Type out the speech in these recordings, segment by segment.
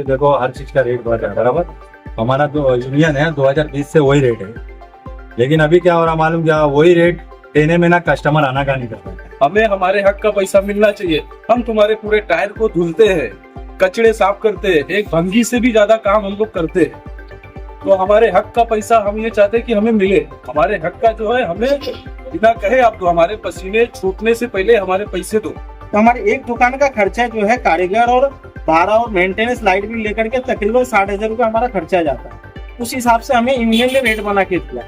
देखो हर चीज का रेट बढ़ रहा है बराबर। हमारा जो यूनियन है 2020 से वही रेट है, लेकिन अभी क्या हो रहा मालूम क्या, वही रेट देने में ना कस्टमर आना का नहीं कर रहा है। हमें हमारे हक का पैसा मिलना चाहिए। हम तुम्हारे पूरे टायर को धुलते हैं, कचड़े साफ करते हैं, एक भंगी से भी ज्यादा काम हम लोग करते हैं। तो हमारे हक का पैसा हम ये चाहते हैं कि हमें मिले। हमारे हक का जो है हमें बिना कहे आप दो, हमारे पसीने छूटने से पहले हमारे पैसे दो। तो हमारे एक दुकान का खर्चा जो है कारीगर और भाड़ा और मेंटेनेंस लाइट बिल लेकर के तकरीबन 60,000 रुपये हमारा खर्चा जाता है। उस हिसाब से हमें यूनियन ने रेट बना के दिया,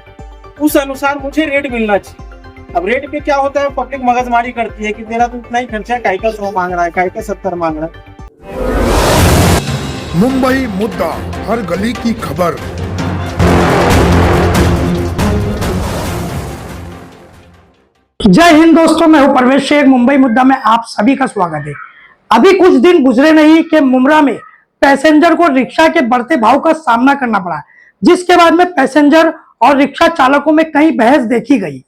उस अनुसार मुझे रेट मिलना चाहिए। अब रेट पे क्या होता है, पब्लिक मगजमारी करती है कि तेरा तो इतना ही खर्चा है, काहे का 100 मांग रहा है, काहे का 70 मांग रहा है। मुंबई मुद्दा, हर गली की खबर। जय हिंद दोस्तों, मैं हूं परवेश शेख। मुंबई मुद्दा में आप सभी का स्वागत है। अभी कुछ दिन गुजरे नहीं कि मुमरा में पैसेंजर को रिक्शा के बढ़ते भाव का सामना करना पड़ा, जिसके बाद में पैसेंजर और रिक्शा चालकों में कई बहस देखी गई।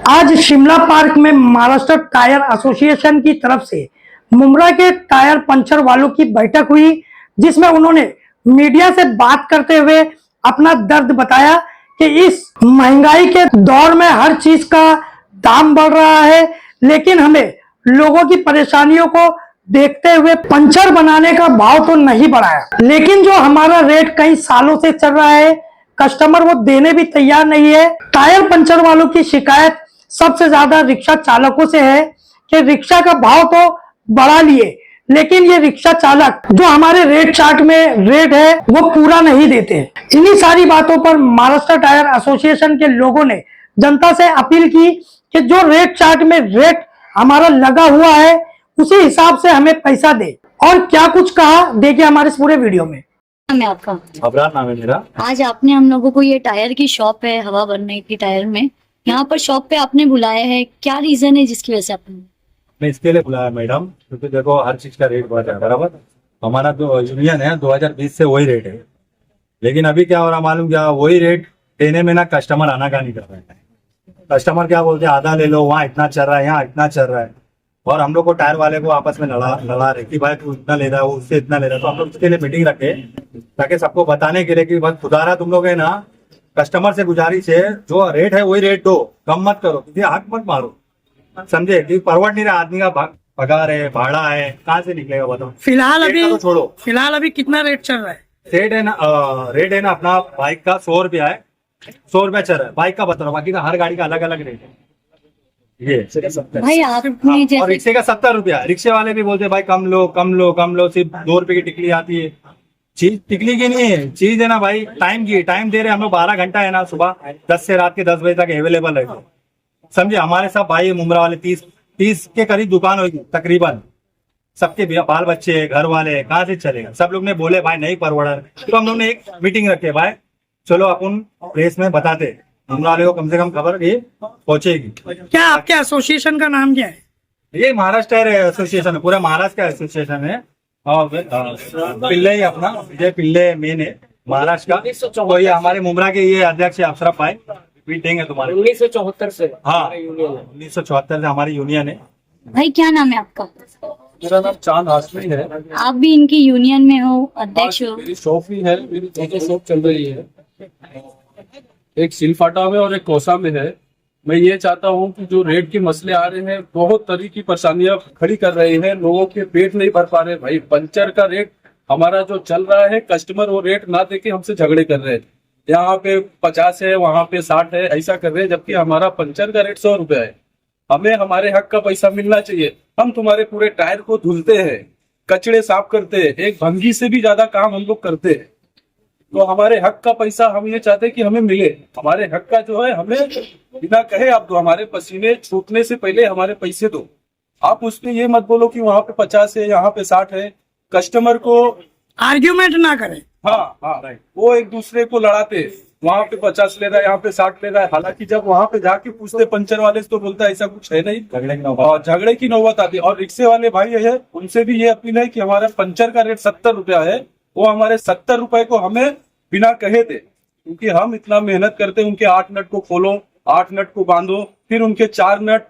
आज शिमला पार्क में महाराष्ट्र टायर एसोसिएशन की तरफ से मुमरा के टायर पंचर वालों की बैठक हुई, जिसमें उन्होंने मीडिया से बात करते हुए अपना दर्द बताया कि इस महंगाई के दौर में हर चीज का दाम बढ़ रहा है, लेकिन हमें लोगों की परेशानियों को देखते हुए पंचर बनाने का भाव तो नहीं बढ़ाया, लेकिन जो हमारा रेट कई सालों से चल रहा है कस्टमर वो देने भी तैयार नहीं है। टायर पंचर वालों की शिकायत सबसे ज्यादा रिक्शा चालकों से है कि रिक्शा का भाव तो बढ़ा लिए, लेकिन ये रिक्शा चालक जो हमारे रेट चार्ट में रेट है वो पूरा नहीं देते। इन्हीं सारी बातों पर महाराष्ट्र टायर एसोसिएशन के लोगों ने जनता से अपील की कि जो रेट चार्ट में रेट हमारा लगा हुआ है उसी हिसाब से हमें पैसा दे। और क्या कुछ कहा देखिए हमारे इस पूरे वीडियो में। नाम है आपका? अबरार नाम है मेरा। आज आपने हम लोगों को, ये टायर की शॉप है, हवा भरने की टायर में, यहाँ पर शॉप पे आपने बुलाया है, क्या रीजन है जिसकी वजह से आपने? मैं इसके लिए बुलाया मैडम, क्योंकि देखो हर चीज का रेट बढ़ रहा है बराबर। हमारा जो यूनियन है 2020 से वही रेट है, लेकिन अभी क्या हो रहा मालूम क्या, वही रेट देने में ना कस्टमर आना का नहीं कर रहा है। कस्टमर क्या बोलते हैं, आधा ले लो, वहाँ इतना चल रहा है, यहाँ इतना चल रहा है। और हम लोग को टायर वाले को आपस में लड़ा रहे कि भाई तू इतना ले रहा है, वो उससे इतना ले रहा है। तो हम लोग उसके लिए मीटिंग रखे ताकि सबको बताने के लिए कि बस खुदारा तुम लोग है ना, कस्टमर से गुजारिश है जो रेट है वही रेट दो, कम मत करो, किसी हक मत मारो, समझे? कि परवड़ नहीं रहा, आदमी का पगार है, भाड़ा है, कहाँ से निकलेगा बताओ। फिलहाल अभी कितना रेट चल रहा है? रेट है ना अपना बाइक का 100 रुपया है, 100 रुपया चल रहा है बाइक का, बता रहा, बाकी का हर गाड़ी का अलग अलग रेट है। ये भाई आपने और जैसे रिक्शे का 70 रुपया। रिक्शे वाले भी बोलते हैं भाई कम लो कम लो कम लो, सिर्फ 2 रुपए की टिकली आती है। चीज टिकली की नहीं है, चीज है ना भाई टाइम की, टाइम दे रहे हम लोग 12 घंटा है ना, सुबह 10 से रात के 10 बजे तक अवेलेबल है। समझे? हमारे साथ भाई मुमरा वाले 30 के करीब दुकान होगी तकरीबन, सबके बाल बच्चे घर वाले, कहाँ से चलेगा? सब लोग ने बोले भाई नहीं परवड़ा, तो हम लोग ने एक मीटिंग रखे, भाई चलो अपन प्रेस में बताते, मुमरा वाले को कम से कम खबर ये पहुंचेगी। क्या आपके एसोसिएशन का नाम क्या है? ये महाराष्ट्र एसोसिएशन है, पूरा महाराष्ट्र का एसोसिएशन है। और पिल्ले ही अपना विजय पिल्ले मेन है महाराष्ट्र का। तो ये हमारे मुमरा के ये अध्यक्ष है अफसरफ भाई, मीटिंग है तुम्हारे 1974 से। हाँ 1974 से हमारी यूनियन है। भाई क्या नाम है आपका? मेरा नाम चांद हाशमी है। आप भी इनकी यूनियन में हो, अध्यक्ष हो? मेरी शॉप भी है, मेरी 2 शॉप चल रही है, एक सिलफाटा में और एक कोसा में है। मैं ये चाहता हूँ कि जो रेट के मसले आ रहे हैं, बहुत तरह की परेशानियां खड़ी कर रहे हैं, लोगों के पेट नहीं भर पा रहे। भाई पंचर का रेट हमारा जो चल रहा है, कस्टमर वो रेट ना देके हमसे झगड़े कर रहे हैं। यहाँ पे 50 है, वहाँ पे 60 है, ऐसा कर रहे हैं, जबकि हमारा पंचर का रेट 100 रुपया है। हमें हमारे हक का पैसा मिलना चाहिए। हम तुम्हारे पूरे टायर को धुलते हैं, कचड़े साफ करते हैं, एक भंगी से भी ज्यादा काम हम लोग करते हैं। तो हमारे हक का पैसा हम ये चाहते हैं कि हमें मिले। हमारे हक का जो है हमें बिना कहे आप दो, हमारे पसीने छूटने से पहले हमारे पैसे दो। आप उसमें ये मत बोलो कि वहाँ पे 50 है, यहाँ पे 60 है। कस्टमर को आर्ग्यूमेंट ना करें। हाँ राइट, वो एक दूसरे को लड़ाते, वहाँ पे 50 ले रहा है, यहाँ पे 60 ले रहा है। हालांकि जब वहाँ पे जाके पूछते पंचर वाले से तो बोलता है ऐसा कुछ है नहीं, झगड़े की नौबत आती है। और रिक्शे वाले भाई है, उनसे भी ये अपील है कि हमारा पंचर का रेट 70 रुपया है, वो हमारे 70 रुपए को हमें बिना कहे थे, क्योंकि हम इतना मेहनत करते हैं। उनके 8 नट को खोलो, 8 नट को बांधो, फिर उनके 4 नट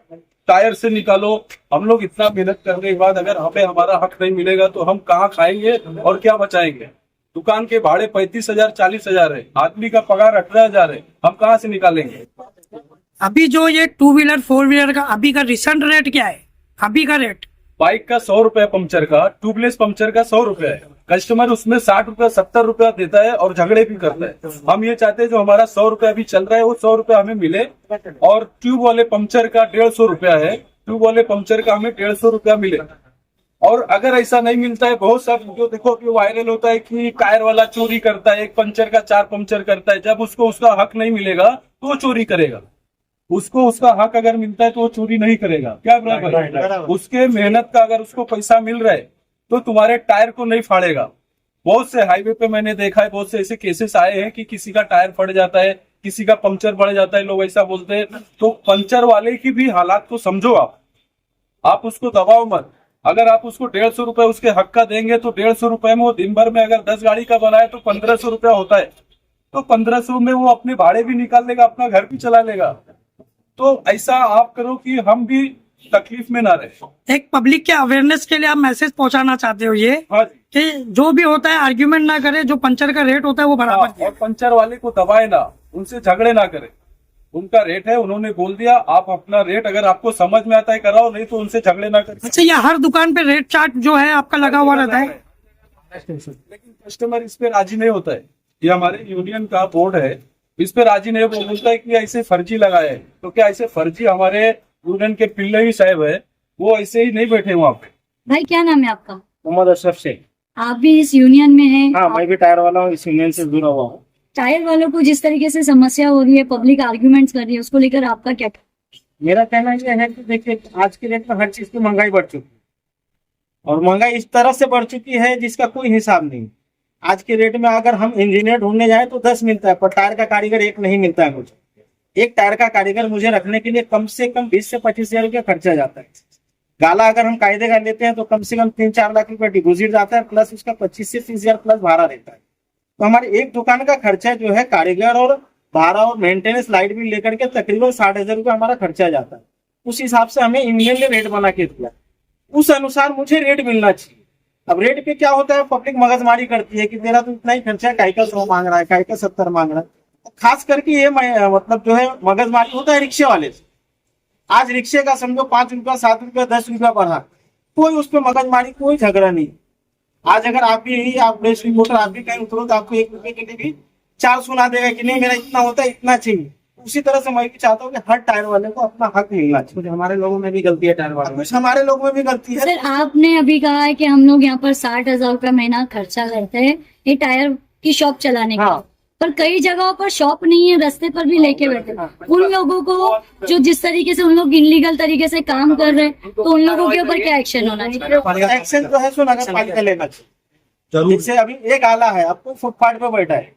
टायर से निकालो। हम लोग इतना मेहनत करने के बाद अगर हमें हमारा हक नहीं मिलेगा तो हम कहाँ खाएंगे और क्या बचाएंगे? दुकान के भाड़े 35,000 40,000 है, आदमी का पगार 18,000 है, हम कहाँ से निकालेंगे? अभी जो ये 2 व्हीलर 4 व्हीलर का अभी का रिसेंट रेट क्या है? अभी का रेट बाइक का 100 रुपया पंचर का, ट्यूबलेस पंचर का 100 रुपया है। कस्टमर उसमें 60 रुपया 70 रुपया देता है और झगड़े भी करता है। हम ये चाहते हैं जो हमारा 100 रुपया अभी चल रहा है वो 100 रुपया हमें मिले, और ट्यूब वाले पंचर का 150 रुपया है, ट्यूब वाले पंचर का हमें 150 रुपया मिले। और अगर ऐसा नहीं मिलता है, बहुत सब जो देखो अभी वायरल होता है कि टायर वाला चोरी करता है, एक पंचर का 4 पंचर करता है, जब उसको उसका हक नहीं मिलेगा तो वो चोरी करेगा। उसको उसका हक अगर मिलता है तो वो चोरी नहीं करेगा। क्या बराबर है? उसके मेहनत का अगर उसको पैसा मिल रहा है तो तुम्हारे टायर को नहीं फाड़ेगा। बहुत से हाईवे पे मैंने देखा है, बहुत से ऐसे केसेस आए हैं कि किसी का टायर फट जाता है, किसी का पंचर पड़ जाता है, लोग ऐसा बोलते हैं। तो पंचर वाले की भी हालात को समझो। आप उसको दबाओ मत। अगर आप उसको 150 रुपए उसके हक का देंगे तो 150 रुपए में वो दिन भर में अगर 10 गाड़ी का बनाए तो 1500 रुपया होता है। तो 1500 में वो अपने भाड़े भी निकाल लेगा, अपना घर भी चला लेगा। तो ऐसा आप करो कि हम भी तकलीफ में ना रहे। एक पब्लिक के अवेयरनेस के लिए आप मैसेज पहुंचाना चाहते हो ये हाँ जी। कि जो भी होता है आर्ग्यूमेंट ना करे, जो पंचर का रेट होता है वो बराबर हाँ, और पंचर वाले को दबाए ना, उनसे झगड़े ना करे। उनका रेट है, उन्होंने बोल दिया, आप अपना रेट अगर आपको समझ में आता है कराओ, नहीं तो उनसे झगड़े ना करें। अच्छा, ये हर दुकान पे रेट चार्ट जो है आपका लगा हुआ रहता है? लेकिन कस्टमर इस पे राजी नहीं होता है। ये हमारे यूनियन का बोर्ड है, इस पे राजी नहीं, वो बोलता है कि ऐसे फर्जी लगाए है। तो क्या ऐसे फर्जी हमारे यूनियन के पिल्लई साहब है, वो ऐसे ही नहीं बैठे वहाँ पे। भाई क्या नाम है आपका? मोहम्मद अशरफ शेख। आप भी इस यूनियन में हैं? हाँ, मैं भी टायर वाला हूँ, इस यूनियन से जुड़ा हुआ हूँ। टायर वालों को जिस तरीके से समस्या हो रही है, पब्लिक आर्ग्यूमेंट्स कर रही है, उसको लेकर आपका क्या? मेरा कहना यह है कि देखिए, आज के डेट में हर चीज की महंगाई बढ़ चुकी है, और महंगाई इस तरह से बढ़ चुकी है जिसका कोई हिसाब नहीं। आज के रेट में अगर हम इंजीनियर ढूंढने जाए तो 10 मिलता है, पर टायर का कारीगर एक नहीं मिलता है मुझे। एक टायर का कारीगर मुझे रखने के लिए कम से कम 20 से 25 हजार रुपया खर्चा जाता है। गाला अगर हम कायदे का लेते हैं तो कम से कम 3-4 लाख रुपया डिपोजिट जाता है, प्लस उसका 25 से 30 हजार प्लस भाड़ा रहता है। तो हमारे एक दुकान का खर्चा जो है कारीगर और भाड़ा और मेंटेनेंस लाइट बिल लेकर के तकरीबन 60,000 रुपया हमारा खर्चा जाता है। उस हिसाब से हमें यूनियन ने रेट बना के दिया, उस अनुसार मुझे रेट मिलना चाहिए। अब रेट पे क्या होता है, पब्लिक मगजमारी करती है कि तेरा तो इतना ही खर्चा है, काहे का 100 मांग रहा है, काहे का 70 मांग रहा है। खास करके ये मतलब जो है मगजमारी होता है रिक्शे वाले से। आज रिक्शे का समझो 5 रुपया 7 रुपया 10 रुपया बढ़ा, कोई उस पर मगजमारी, कोई झगड़ा नहीं। आज अगर आप भी आप मोटर आप भी कहीं उतरो तो आपको 1 रुपये के लिए भी 4 सुना देगा कि नहीं मेरा इतना होता है, इतना चाहिए। उसी तरह से मैं भी चाहता हूँ कि हर टायर वाले को अपना हक मिलना चाहिए। कुछ हमारे लोगों में भी गलती है, टायर वालों में, हमारे लोगों में भी गलती है। सर, आपने अभी कहा है कि हम लोग यहाँ पर 60,000 रुपया महीना खर्चा करते हैं ये टायर की शॉप चलाने का। हाँ। पर कई जगहों पर शॉप नहीं है, रास्ते पर भी लेके बैठे हैं। उन लोगों को जो जिस तरीके से उन लोग इनलीगल तरीके से काम कर रहे हैं, तो उन लोगों के ऊपर क्या एक्शन होना चाहिए? एक्शन जो है सो नगर पालिका लेना चाहिए। जैसे अभी एक आला है, आपको फुटपाथ पे बैठा है,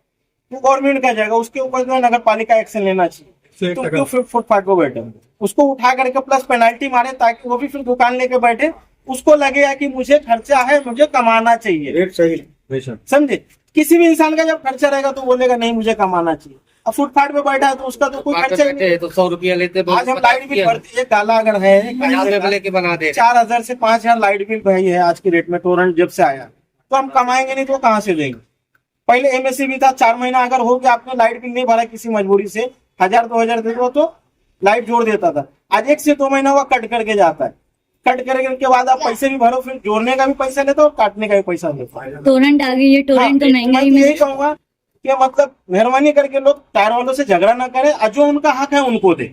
तो गवर्नमेंट का जाएगा, उसके ऊपर जो है नगर पालिका एक्शन लेना चाहिए। तो क्यों फुटपाथ पे बैठे, उसको उठा करके प्लस पेनल्टी मारे, ताकि वो भी फिर दुकान लेके बैठे, उसको लगेगा कि मुझे खर्चा है, मुझे कमाना चाहिए। रेट सही समझे? किसी भी इंसान का जब खर्चा रहेगा तो बोलेगा नहीं मुझे कमाना चाहिए। अब फुटपाथ पे बैठा है तो उसका तो कोई खर्चा ही नहीं। तो 100 रुपया लेते, आज हम लाइट बिल भरती है, गाला अगर है 4,000 से 5,000 लाइट बिल भाई है आज की रेट में। टोरेंट जब से आया तो हम कमाएंगे नहीं तो कहाँ से देंगे? पहले एमएससी भी था, 4 महीना अगर हो गया आपने लाइट बिल नहीं भरा किसी मजबूरी से, 1000-2000 दे दो तो लाइट जोड़ देता था। आज 1 से 2 महीना हुआ कट करके जाता है। कट करने के बाद आप पैसे भी भरो, फिर जोड़ने का भी पैसा लेते हो, काटने का भी पैसा लेते हो। टोरेंट आ गई है, टोरेंट तो महंगाई में। यही कहूंगा कि मतलब मेहरबानी करके लोग टायर वालों से झगड़ा ना करें, जो उनका हक है उनको दे।